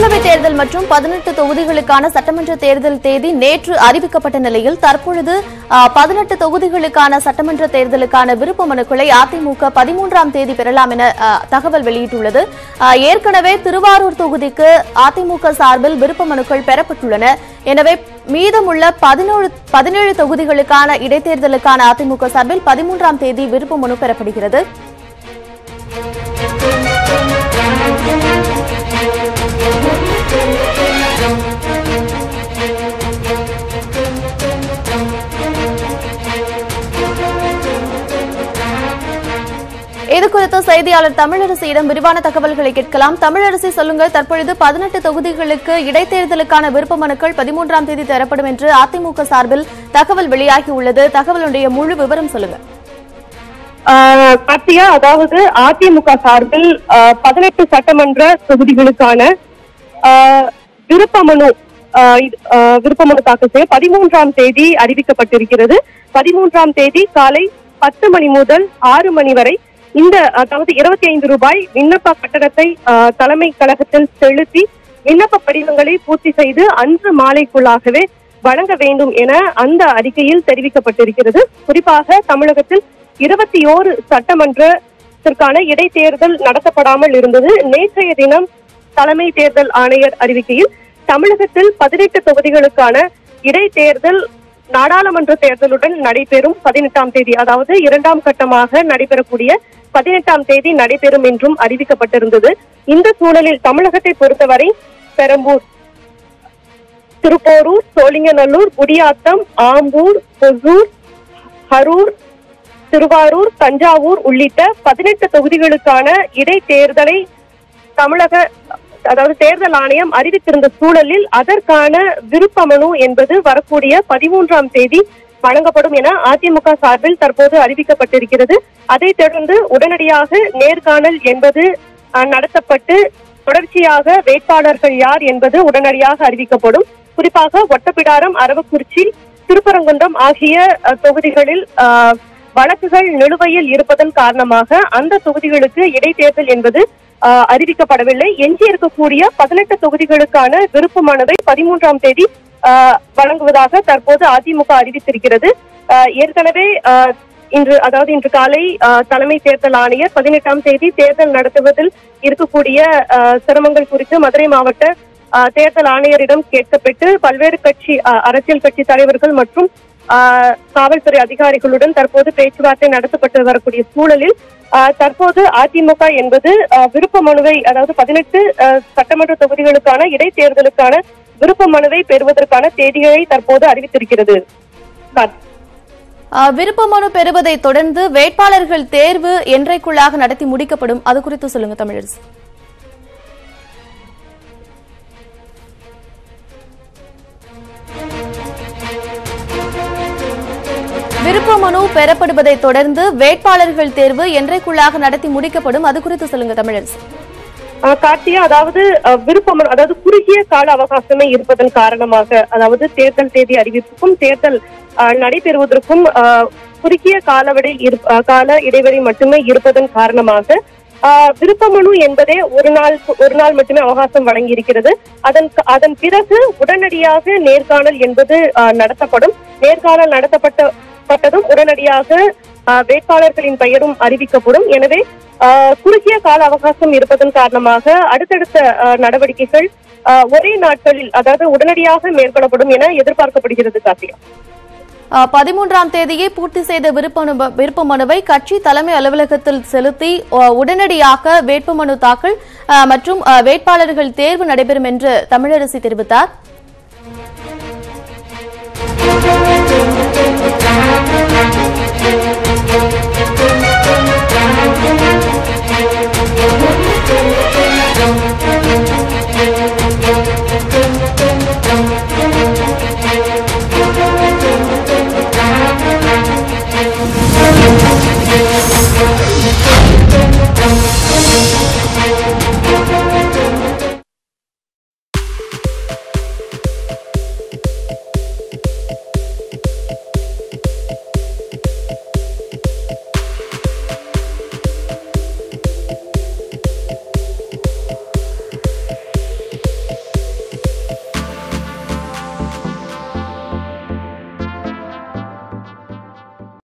மக்களவைத் தேர்தல் மற்றும் 18 தொகுதிகளுக்கான சட்டமன்ற தேர்தல் தேதி நேற்று அறிவிக்கப்பட்ட நிலையில் தற்பொழுது 18 தொகுதிகளுக்கான சட்டமன்ற தேர்தலுக்கான விருப்ப மனுக்களை அதிமுக 13ஆம் தேதி பெறலாம் என தகவல் வெளியிட்டுள்ளது. ஏற்கனவே திருவாரூர் தொகுதிக்கு அதிமுக சார்பில் விருப்ப மனுக்கள் பெறப்பட்டுள்ளன. எனவே மீதமுள்ள 17 தொகுதிகளுக்கான இடைத்தேர்தலுக்கான அதிமுக சார்பில் 13ஆம் தேதி விருப்ப மனு பெறப்படுகிறது. இதுகுறித்து செய்தியாளர் தமிழரசியிடம் விரிவான தகவல்களை கேட்கலாம். தமிழரசி, சொல்லுங்கள், தற்பொழுது 18 தொகுதிகளுக்கு இடைத்தேர்தலுக்கான விருப்ப மனுக்கள் 13ஆம் தேதி தரப்படும் என்று அதிமுக சார்பில் தகவல் வெளியாகியுள்ளது. தகவலுடைய முழு விவரம் சொல்லுங்க. கார்த்தியா, அதாவது அதிமுக சார்பில் 18 சட்டமன்ற தொகுதிகளுக்கான விருப்ப மனு தாக்கல் செய்ய 13ஆம் தேதி அறிவிக்கப்பட்டிருக்கிறது. 13ஆம் தேதி காலை 10 மணி முதல் 6 மணி வரை இந்த அதாவது 25 ரூபாய் விண்ணப்ப கட்டணத்தை தலைமை கழகத்தில் செலுத்தி விண்ணப்ப படிவங்களை பூர்த்தி செய்து அன்று மாலைக்குள்ளாகவே வழங்க வேண்டும் என அந்த அறிக்கையில் தெரிவிக்கப்பட்டிருக்கிறது. குறிப்பாக தமிழகத்தில் 21 சட்டமன்றத்திற்கான இடைத்தேர்தல் நடத்தப்படாமல் இருந்தது. நேற்றைய தினம் தலைமை தேர்தல் ஆணையர் அறிவிக்கையில் தமிழகத்தில் 18 தொகுதிகளுக்கான இடைத்தேர்தல் நாடாளுமன்ற தேர்தலுடன் நடைபெறும் 18ஆம் தேதி, அதாவது 2ஆம் கட்டமாக நடைபெறக்கூடிய 18ஆம் தேதி நடைபெறும் என்றும் அறிவிக்கப்பட்டிருந்தது. இந்த சூழலில் தமிழகத்தை பொறுத்தவரை பெரம்பூர், திருப்போரூர், சோழிங்கநல்லூர், குடியாத்தம், ஆம்பூர், ஒசூர், கரூர், திருவாரூர், தஞ்சாவூர் உள்ளிட்ட 18 தொகுதிகளுக்கான இடைத்தேர்தலை அதாவது தேர்தல் ஆணையம் அறிவித்திருந்த சூழலில் அதற்கான விருப்ப மனு என்பது வரக்கூடிய 13ஆம் தேதி வழங்கப்படும் என அதிமுக சார்பில் தற்போது அறிவிக்கப்பட்டிருக்கிறது. அதைத் தொடர்ந்து உடனடியாக நேர்காணல் என்பது நடத்தப்பட்டு தொடர்ச்சியாக வேட்பாளர்கள் யார் என்பது உடனடியாக அறிவிக்கப்படும். குறிப்பாக ஒட்டப்பிடாரம், அரவக்குறிச்சி, திருப்பரங்குன்றம் ஆகிய தொகுதிகளில் வழக்குகள் நிலுவையில் இருப்பதன் காரணமாக அந்த தொகுதிகளுக்கு இடைத்தேர்தல் என்பது அறிவிக்கப்படவில்லை. எஞ்சி இருக்கக்கூடிய 18 தொகுதிகளுக்கான விருப்ப மனுவை 13ஆம் தேதி வழங்குவதாக தற்போது அதிமுக அறிவித்திருக்கிறது. ஏற்கனவே இன்று காலை தலைமை தேர்தல் ஆணையர் 18ஆம் தேதி தேர்தல் நடத்துவதில் இருக்கக்கூடிய சிரமங்கள் குறித்து மதுரை மாவட்ட தேர்தல் ஆணையரிடம் கேட்கப்பட்டு பல்வேறு அரசியல் கட்சி தலைவர்கள் மற்றும் காவல்துறை அதிகாரிகளுடன் தற்போது பேச்சுவார்த்தை நடத்தப்பட்டு வரக்கூடிய சூழலில் தற்போது அதிமுக என்பது விருப்ப மனுவை, அதாவது 18 சட்டமன்ற தொகுதிகளுக்கான இடைத்தேர்தலுக்கான விருப்ப மனுவை பெறுவதற்கான தேதிகளை தற்போது அறிவித்திருக்கிறது. விருப்ப மனு பெறுவதை தொடர்ந்து வேட்பாளர்கள் தேர்வு என்றைக்குள்ளாக நடத்தி முடிக்கப்படும், அது குறித்து சொல்லுங்க தமிழரசு. விருப்ப மனு பெறப்படுவதை தொடர்ந்து வேட்பாளர்கள் தேர்வு என்றைக்குள்ளாக நடத்தி முடிக்கப்படும், அது குறித்து சொல்லுங்க தமிழரசு. கார்த்தியா, அதாவது விருப்ப மனு, அதாவது குறுகிய கால அவகாசமே இருப்பதன் காரணமாக, அதாவது தேர்தல் தேதி அறிவிப்புக்கும் தேர்தல் நடைபெறுவதற்கும் குறுகிய கால இடைவெளி மட்டுமே இருப்பதன் காரணமாக விருப்ப மனு என்பதே ஒரு நாள் மட்டுமே அவகாசம் வழங்கி இருக்கிறது. அதன் பிறகு உடனடியாக நேர்காணல் என்பது நடத்தப்படும். நேர்காணல் நடத்தப்பட்டதும் உடனடியாக வேட்பாளர்களின் பெயரும் அறிவிக்கப்படும். எனவே குறுகிய கால அவகாசம் இருப்பதன் காரணமாக அடுத்தடுத்த நடவடிக்கைகள் ஒரே நாட்களில், அதாவது உடனடியாக மேற்கொள்ளப்படும் என எதிர்பார்க்கப்படுகிறது. கார்த்திகா, 13ஆம் தேதியை பூர்த்தி செய்த விருப்ப மனுவை கட்சி தலைமை அலுவலகத்தில் செலுத்தி உடனடியாக வேட்புமனு தாக்கல் மற்றும் வேட்பாளர்கள் தேர்வு நடைபெறும் என்று தமிழரசி தெரிவித்தார்.